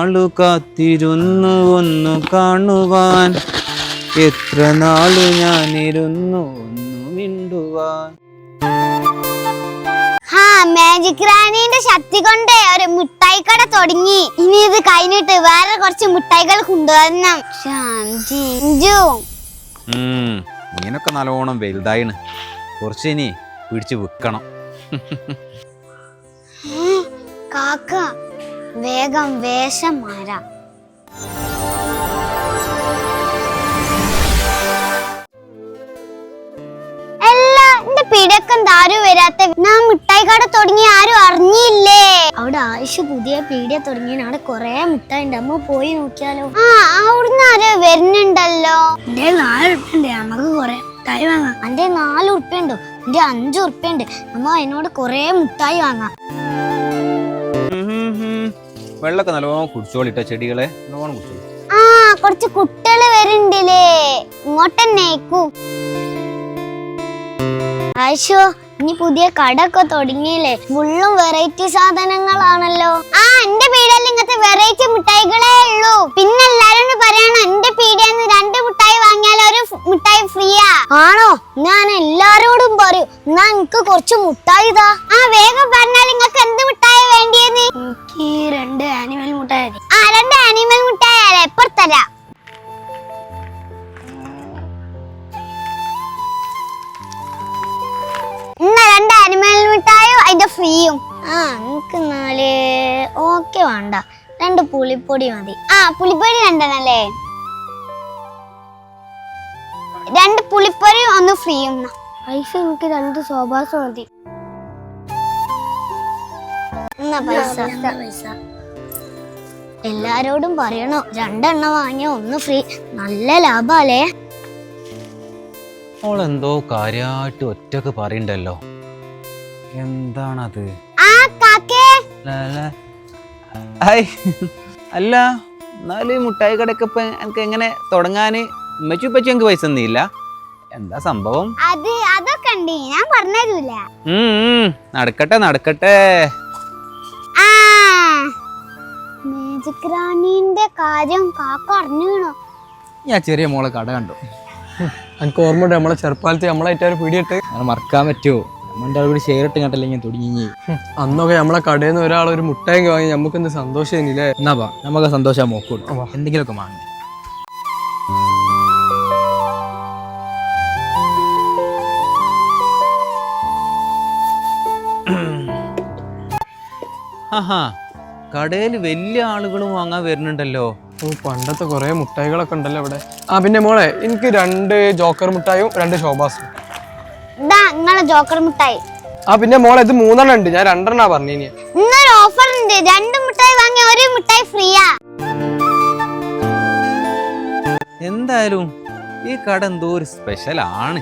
ആളു കാത്തിരുന്നു ഒന്ന് കാണുവാൻ, എത്ര നാളു ഞാനിരുന്നു ഒന്ന് മിണ്ടുവാൻ. മാജിക് റാണിന്റെ ശക്തി കൊണ്ട് ഒരു മിഠായി കട തുടങ്ങി. ഇനി ഇത് കഴിഞ്ഞിട്ട് വേറെ കുറച്ച് മിഠായികൾ കൊണ്ടുവരണം. ഇങ്ങനൊക്കെ നല്ലോണം വലുതായിണ്, കുറച്ച് ഇനി പിടിച്ചു വിൽക്കണം. കാക്ക വേഗം വേഷം മാറാം. എന്റെ പീടിയക്കം ആരും വരാത്ത ഞാൻ മിഠായി കട തുടങ്ങി ആരും അറിഞ്ഞില്ലേ? അവിടെ ആയിഷ പുതിയ പീടിയ തുടങ്ങി. അവിടെ കൊറേ മിഠായി ഉണ്ട്, അമ്മ പോയി നോക്കിയാലോ? അവിടുന്ന് ആരോ വരുന്നുണ്ടല്ലോ. എന്റെ 4 ഉറുപ്പ്യ നമുക്ക് കൊറേ മിഠായി വാങ്ങാം. എന്റെ 4 ഉറുപ്പ്യ ഉണ്ടോ? എന്റെ 5 ഉറുപ്പ്യ ഉണ്ട്. അമ്മ അതിനോട് കൊറേ മിഠായി വാങ്ങാം. വെള്ളമൊക്കെ നല്ലോണം കുടിച്ചോളിട്ടോ, ചെടികളെ നല്ലോണം കുടിച്ചോളി. കുറച്ച് കുട്ടികള് വരുന്നുണ്ടല്ലേ, ഇങ്ങോട്ടെന്നേക്കൂ. ആയിഷോ, ഇനി പുതിയ കടയൊക്കെ തുടങ്ങിയില്ലേ? ഫുള്ളും വെറൈറ്റി സാധനങ്ങളാണല്ലോ. എന്റെ പീടിയയിൽ ഇങ്ങനത്തെ വെറൈറ്റി മിഠായികളേ ഉള്ളൂ. പിന്നെ എല്ലാരും പറയണം എന്റെ പീടിയെന്ന് 2 മിഠായി വാങ്ങിയാൽ 1 മിഠായി ഫ്രീയാ. ആണോ? ഞാൻ എല്ലാരോടും പറയും. എന്നാ എനിക്ക് കുറച്ച് മിഠായി ഇതാ. വേഗം പറഞ്ഞാൽ നിങ്ങൾക്ക് എന്ത് മിഠായി വേണ്ടിയെന്ന്? എനിക്ക് 2 ആനിമൽ മിഠായി. 2 ആനിമൽ മിഠായി എപ്പോൾ തരാം. ഇന്ന് 2 ആനിമൽ മിഠായും അതിന്റെ ഫ്രീയും. എനിക്ക് 4 ഓക്കെ വേണ്ട, 2 പുളിപ്പൊടി മതി. പുളിപ്പൊടി 2 അല്ലേ? 2 പുളിപ്പൊടി 1 ഫ്രീയും. പൈസ എനിക്ക് 2 സോബാസ് മതി. പൈസ എല്ലാരോടും പറയണോ, 2 എണ്ണം വാങ്ങിയ 1 ഫ്രീ. നല്ല ലാഭല്ലേ? ഓളെന്തോ കാര്യായിട്ട് ഒറ്റക്ക് പറയണ്ടല്ലോ, എന്താണത്? അല്ല, എന്നാലും മുട്ടായി കടയൊക്കെ ഇപ്പൊ എനിക്ക് എങ്ങനെ തുടങ്ങാന് ഉമ്മച്ചുപ്പച്ചു എനിക്ക് പൈസ ഒന്നുമില്ല. എന്താ സംഭവം? അതൊക്കെ ഉണ്ട്, ഞാൻ പറഞ്ഞില്ല. നടക്കട്ടെ നടക്കട്ടെ. മാജിക് റാണിന്റെ കാര്യം കാക്ക അറിഞ്ഞോ? ഞാൻ ചെറിയ മോളെ കട കണ്ടു. എനിക്ക് ഓർമ്മയുണ്ട്, നമ്മളെ ചെറുപ്പാലത്ത് നമ്മളായിട്ട് പീടിയിട്ട് അങ്ങനെ മറക്കാൻ പറ്റുമോ? നമ്മുടെ കൂടി ഷെയർ ഇട്ട് കണ്ടല്ലേ ഞാൻ തുടങ്ങി. അന്നൊക്കെ നമ്മളെ കടയിൽ നിന്ന് ഒരാൾ ഒരു മുട്ടായി വാങ്ങി നമുക്ക് എന്ത് സന്തോഷം ഇല്ലേ? എന്നാ പാ നമുക്ക് സന്തോഷം നോക്കൂടും, എന്തെങ്കിലുമൊക്കെ വാങ്ങി. കടയിൽ വലിയ ആളുകളും വാങ്ങാൻ വരുന്നുണ്ടല്ലോ. പണ്ടത്തെ കുറെ മുട്ടായികളൊക്കെ ഉണ്ടല്ലോ ഇവിടെ. പിന്നെ മോളെ, എനിക്ക് 2 ജോക്കർ മുട്ടായും 2 ഷോബാസും. ജോക്കർ മുട്ടായി. പിന്നെ മോളെ, ഇത് 3 എണ്ണം ഉണ്ട്, ഞാൻ 2 എണ്ണ പറഞ്ഞു. ഇന്നൊരു ഓഫർ ഉണ്ട്, 2 മുട്ടായി വാങ്ങിയ 1 മുട്ടായി ഫ്രീയാ. എന്തായാലും ഈ കട എന്തോ ഒരു സ്പെഷ്യൽ ആണ്.